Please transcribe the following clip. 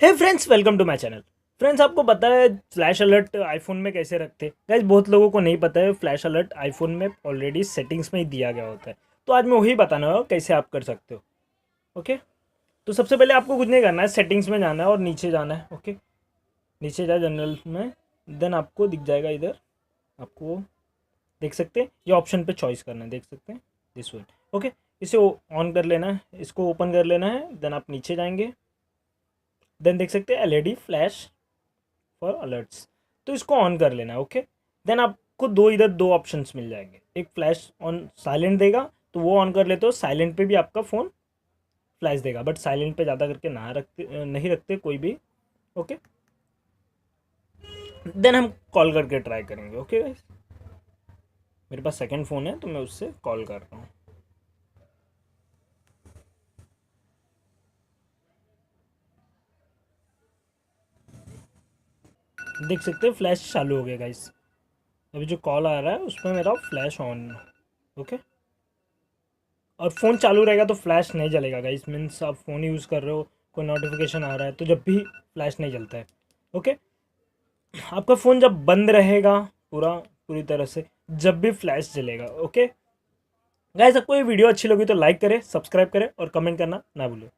Hey friends, welcome to my channel. Friends, आपको पता है फ्लैश अलर्ट आईफोन में कैसे रखते हैं? गाइस, बहुत लोगों को नहीं पता है। फ्लैश अलर्ट आईफोन में ऑलरेडी सेटिंग्स में ही दिया गया होता है। तो आज मैं वही बताना होगा कैसे आप कर सकते हो। ओके, तो सबसे पहले आपको कुछ नहीं करना है, सेटिंग्स में जाना है और नीचे जाना है। ओके, नीचे जाए जनरल में, देन आपको दिख जाएगा इधर, आपको देख सकते हैं ये ऑप्शन पे चॉइस करना है, देख सकते हैं दिस वन। ओके, इसे ऑन कर लेना है, इसको ओपन कर लेना है, देन आप नीचे जाएंगे, देन देख सकते हैं एलईडी फ्लैश फॉर अलर्ट्स, तो इसको ऑन कर लेना है। ओके, देन आपको इधर दो ऑप्शंस मिल जाएंगे। एक फ्लैश ऑन साइलेंट देगा, तो वो ऑन कर लेते हो, साइलेंट पे भी आपका फ़ोन फ्लैश देगा, बट साइलेंट पे ज़्यादा करके ना रखते, नहीं रखते कोई भी। ओके, देन हम कॉल करके ट्राई करेंगे। ओके गाइस, मेरे पास सेकंड फ़ोन है तो मैं उससे कॉल कर रहा हूँ। देख सकते हैं फ्लैश चालू हो गया गाइस। अभी जो कॉल आ रहा है उसमें मेरा फ्लैश ऑन है। ओके, और फ़ोन चालू रहेगा तो फ्लैश नहीं जलेगा गाइस। मीन्स आप फ़ोन यूज़ कर रहे हो, कोई नोटिफिकेशन आ रहा है तो जब भी फ्लैश नहीं जलता है। ओके, आपका फ़ोन जब बंद रहेगा पूरी तरह से, जब भी फ्लैश जलेगा। ओके गाइस, आपको ये वीडियो अच्छी लगी तो लाइक करें, सब्सक्राइब करें और कमेंट करना ना भूलें।